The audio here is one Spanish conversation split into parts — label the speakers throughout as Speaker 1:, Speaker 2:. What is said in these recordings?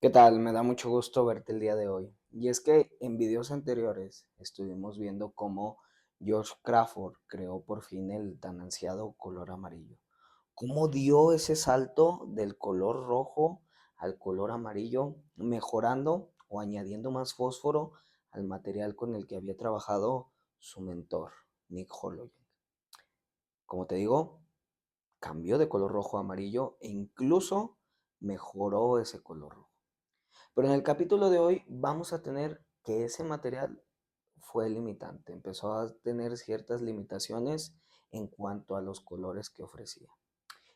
Speaker 1: ¿Qué tal? Me da mucho gusto verte el día de hoy. Y es que en videos anteriores estuvimos viendo cómo George Crawford creó por fin el tan ansiado color amarillo. Cómo dio ese salto del color rojo al color amarillo, mejorando o añadiendo más fósforo al material con el que había trabajado su mentor, Nick Hologen. Como te digo, cambió de color rojo a amarillo e incluso mejoró ese color rojo. Pero en el capítulo de hoy vamos a tener que ese material fue limitante, empezó a tener ciertas limitaciones en cuanto a los colores que ofrecía.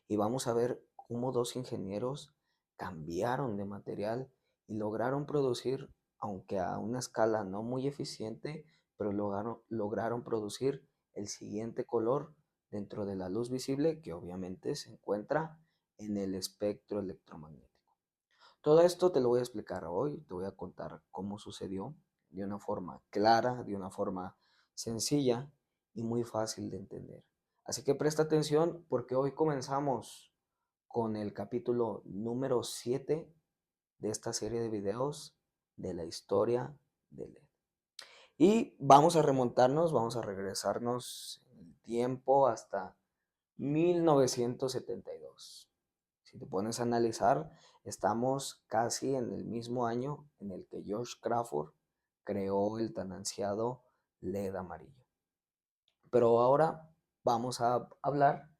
Speaker 1: Y vamos a ver cómo dos ingenieros cambiaron de material y lograron producir, aunque a una escala no muy eficiente, pero lograron producir el siguiente color dentro de la luz visible que obviamente se encuentra en el espectro electromagnético. Todo esto te lo voy a explicar hoy, te voy a contar cómo sucedió de una forma clara, de una forma sencilla y muy fácil de entender. Así que presta atención porque hoy comenzamos con el capítulo número 7 de esta serie de videos de la historia de LED. Y vamos a remontarnos, vamos a regresarnos en el tiempo hasta 1972. Si te pones a analizar, estamos casi en el mismo año en el que George Crawford creó el tan ansiado LED amarillo. Pero ahora vamos a hablar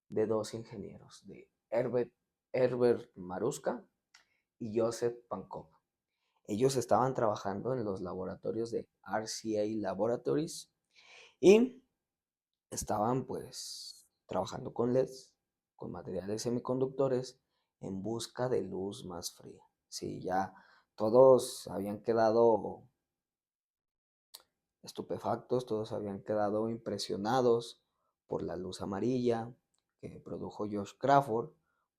Speaker 1: de dos ingenieros, de Herbert Maruska y Joseph Pankov. Ellos estaban trabajando en los laboratorios de RCA Laboratories y estaban pues trabajando con LEDs, con materiales semiconductores, en busca de luz más fría. Sí, ya todos habían quedado estupefactos, todos habían quedado impresionados por la luz amarilla que produjo Josh Crawford,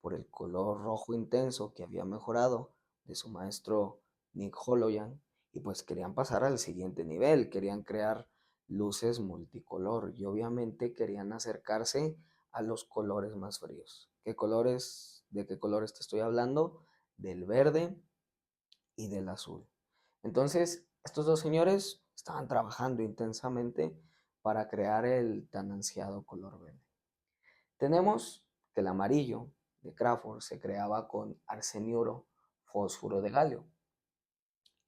Speaker 1: por el color rojo intenso que había mejorado de su maestro Nick Holoyan, y pues querían pasar al siguiente nivel, querían crear luces multicolor y obviamente querían acercarse a los colores más fríos. ¿Qué colores? ¿De qué colores te estoy hablando? Del verde y del azul. Entonces, estos dos señores estaban trabajando intensamente para crear el tan ansiado color verde. Tenemos que el amarillo de Crawford se creaba con arseniuro, fósforo de galio.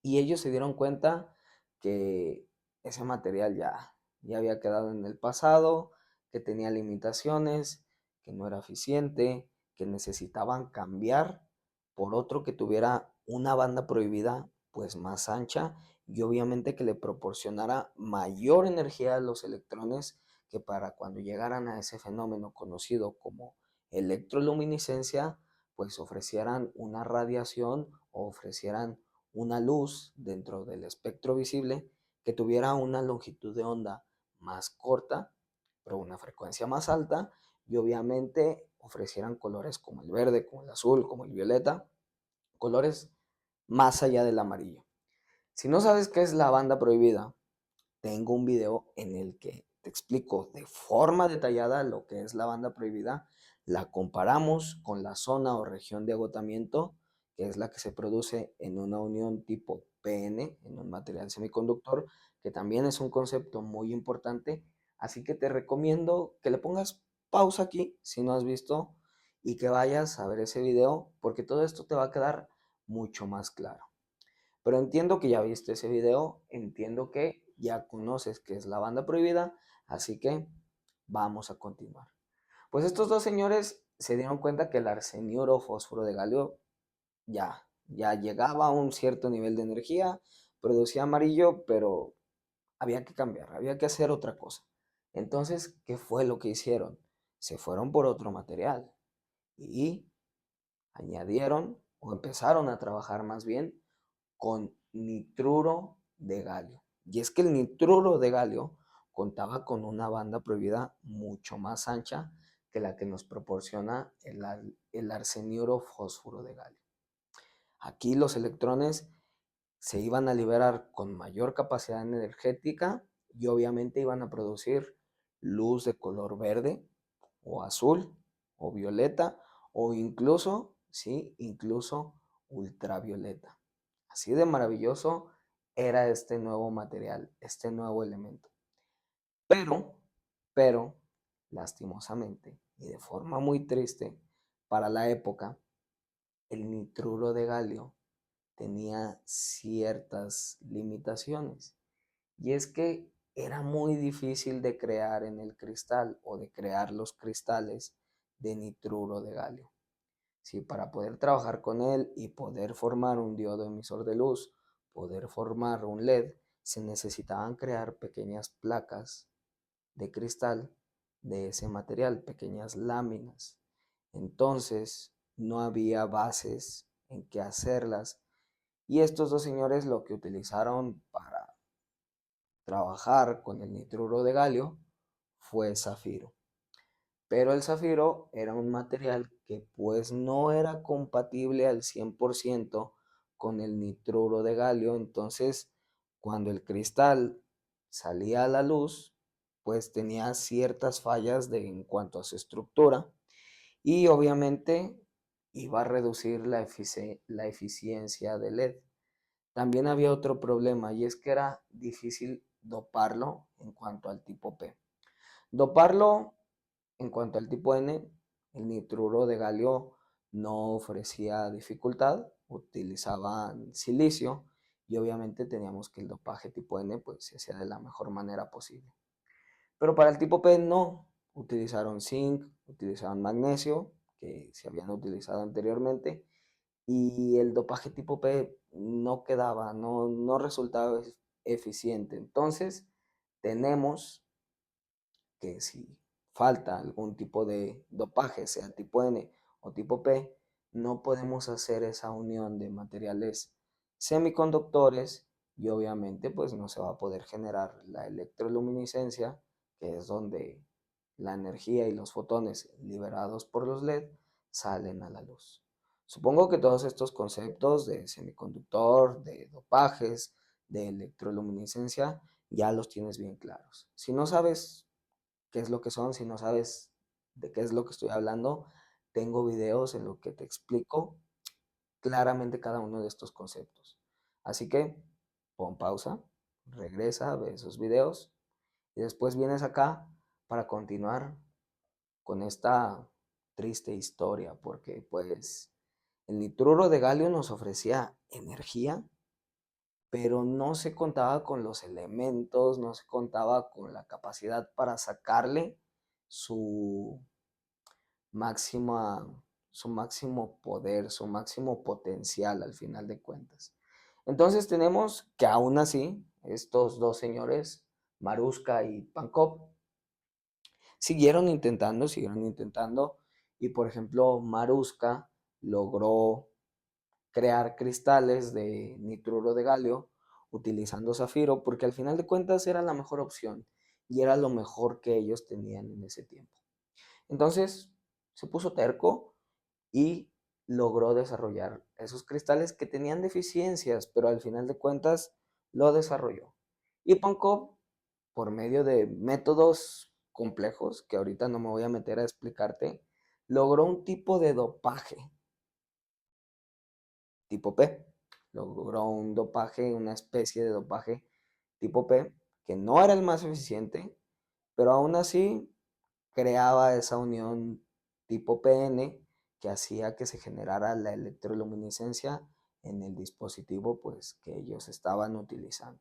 Speaker 1: Y ellos se dieron cuenta que ese material ya había quedado en el pasado, que tenía limitaciones, que no era eficiente, que necesitaban cambiar por otro que tuviera una banda prohibida pues más ancha y obviamente que le proporcionara mayor energía a los electrones, que para cuando llegaran a ese fenómeno conocido como electroluminiscencia pues ofrecieran una radiación o ofrecieran una luz dentro del espectro visible que tuviera una longitud de onda más corta, pero una frecuencia más alta, y obviamente ofrecieran colores como el verde, como el azul, como el violeta, colores más allá del amarillo. Si no sabes qué es la banda prohibida, tengo un video en el que te explico de forma detallada lo que es la banda prohibida, la comparamos con la zona o región de agotamiento, que es la que se produce en una unión tipo PN, en un material semiconductor, que también es un concepto muy importante, así que te recomiendo que le pongas pausa aquí si no has visto y que vayas a ver ese video, porque todo esto te va a quedar mucho más claro. Pero entiendo que ya viste ese video, entiendo que ya conoces qué es la banda prohibida, así que vamos a continuar. Pues estos dos señores se dieron cuenta que el arseniuro fósforo de galio ya llegaba a un cierto nivel de energía, producía amarillo, pero había que cambiar, había que hacer otra cosa. Entonces, ¿qué fue lo que hicieron? Se fueron por otro material y añadieron o empezaron a trabajar más bien con nitruro de galio. Y es que el nitruro de galio contaba con una banda prohibida mucho más ancha que la que nos proporciona el arseniuro fósforo de galio. Aquí los electrones se iban a liberar con mayor capacidad energética y obviamente iban a producir luz de color verde o azul o violeta o incluso, sí, incluso ultravioleta. Así de maravilloso era este nuevo material, este nuevo elemento. Pero, pero, lastimosamente y de forma muy triste, para la época, el nitruro de galio tenía ciertas limitaciones. Y es que era muy difícil de crear en el cristal o de crear los cristales de nitruro de galio. Si para poder trabajar con él y poder formar un diodo emisor de luz, poder formar un LED, se necesitaban crear pequeñas placas de cristal de ese material, pequeñas láminas. Entonces no había bases en que hacerlas y estos dos señores lo que utilizaron para trabajar con el nitruro de galio fue zafiro. Pero el zafiro era un material que pues no era compatible al 100% con el nitruro de galio. Entonces, cuando el cristal salía a la luz, pues tenía ciertas fallas en cuanto a su estructura y obviamente iba a reducir la eficiencia del LED. También había otro problema y es que era difícil doparlo en cuanto al tipo P. Doparlo en cuanto al tipo N, el nitruro de galio no ofrecía dificultad, utilizaban silicio y obviamente teníamos que el dopaje tipo N pues se hacía de la mejor manera posible. Pero para el tipo P no, utilizaron zinc, utilizaron magnesio, que se habían utilizado anteriormente, y el dopaje tipo P no quedaba, no resultaba eficiente. Entonces, tenemos que si falta algún tipo de dopaje, sea tipo N o tipo P, no podemos hacer esa unión de materiales semiconductores y obviamente pues no se va a poder generar la electroluminiscencia, que es donde la energía y los fotones liberados por los LED salen a la luz. Supongo que todos estos conceptos de semiconductor, de dopajes, de electroluminiscencia, ya los tienes bien claros. Si no sabes qué es lo que son, si no sabes de qué es lo que estoy hablando, tengo videos en los que te explico claramente cada uno de estos conceptos. Así que pon pausa, regresa, ve esos videos y después vienes acá para continuar con esta triste historia, porque pues el nitruro de galio nos ofrecía energía, pero no se contaba con los elementos, no se contaba con la capacidad para sacarle su máxima, su máximo poder, su máximo potencial al final de cuentas. Entonces tenemos que aún así, estos dos señores, Maruska y Pankov, siguieron intentando, y por ejemplo, Maruska logró crear cristales de nitruro de galio utilizando zafiro, porque al final de cuentas era la mejor opción y era lo mejor que ellos tenían en ese tiempo. Entonces se puso terco y logró desarrollar esos cristales que tenían deficiencias, pero al final de cuentas lo desarrolló. Y Pankov, por medio de métodos complejos, que ahorita no me voy a meter a explicarte, logró un tipo de dopaje tipo P. Logró un dopaje, una especie de dopaje tipo P, que no era el más eficiente, pero aún así creaba esa unión tipo PN que hacía que se generara la electroluminiscencia en el dispositivo pues, que ellos estaban utilizando.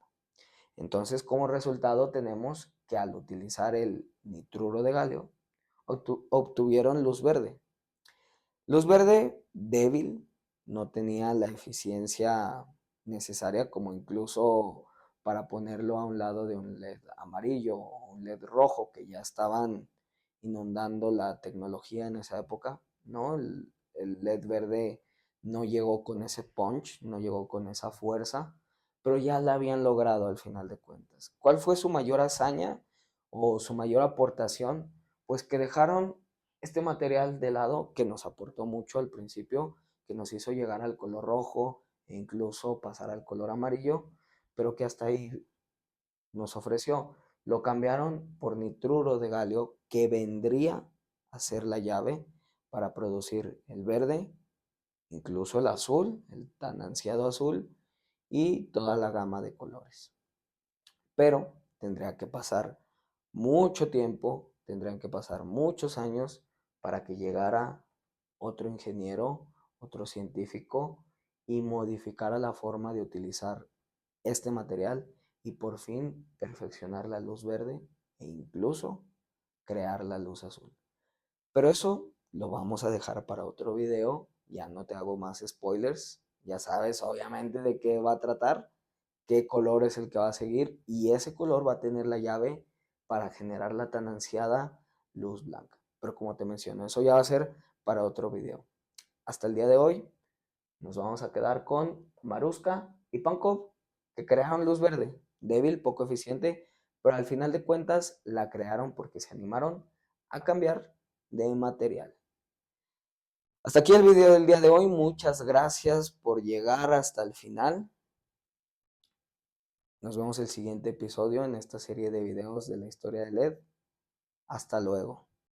Speaker 1: Entonces, como resultado tenemos que al utilizar el nitruro de galio, obtuvieron luz verde. Luz verde débil, no tenía la eficiencia necesaria como incluso para ponerlo a un lado de un LED amarillo o un LED rojo que ya estaban inundando la tecnología en esa época, ¿no? El LED verde no llegó con ese punch, no llegó con esa fuerza, pero ya la habían logrado al final de cuentas. ¿Cuál fue su mayor hazaña o su mayor aportación? Pues que dejaron este material de lado que nos aportó mucho al principio, que nos hizo llegar al color rojo e incluso pasar al color amarillo, pero que hasta ahí nos ofreció. Lo cambiaron por nitruro de galio, que vendría a ser la llave para producir el verde incluso el azul, el tan ansiado azul, y toda la gama de colores. Pero tendría que pasar mucho tiempo, tendrían que pasar muchos años para que llegara otro ingeniero, otro científico y modificara la forma de utilizar este material y por fin perfeccionar la luz verde e incluso crear la luz azul. Pero eso lo vamos a dejar para otro video, ya no te hago más spoilers, ya sabes obviamente de qué va a tratar, qué color es el que va a seguir y ese color va a tener la llave para generar la tan ansiada luz blanca. Pero como te menciono, eso ya va a ser para otro video. Hasta el día de hoy nos vamos a quedar con Maruska y Pankov, que crearon luz verde, débil, poco eficiente, pero al final de cuentas la crearon porque se animaron a cambiar de material. Hasta aquí el video del día de hoy. Muchas gracias por llegar hasta el final. Nos vemos el siguiente episodio en esta serie de videos de la historia de LED. Hasta luego.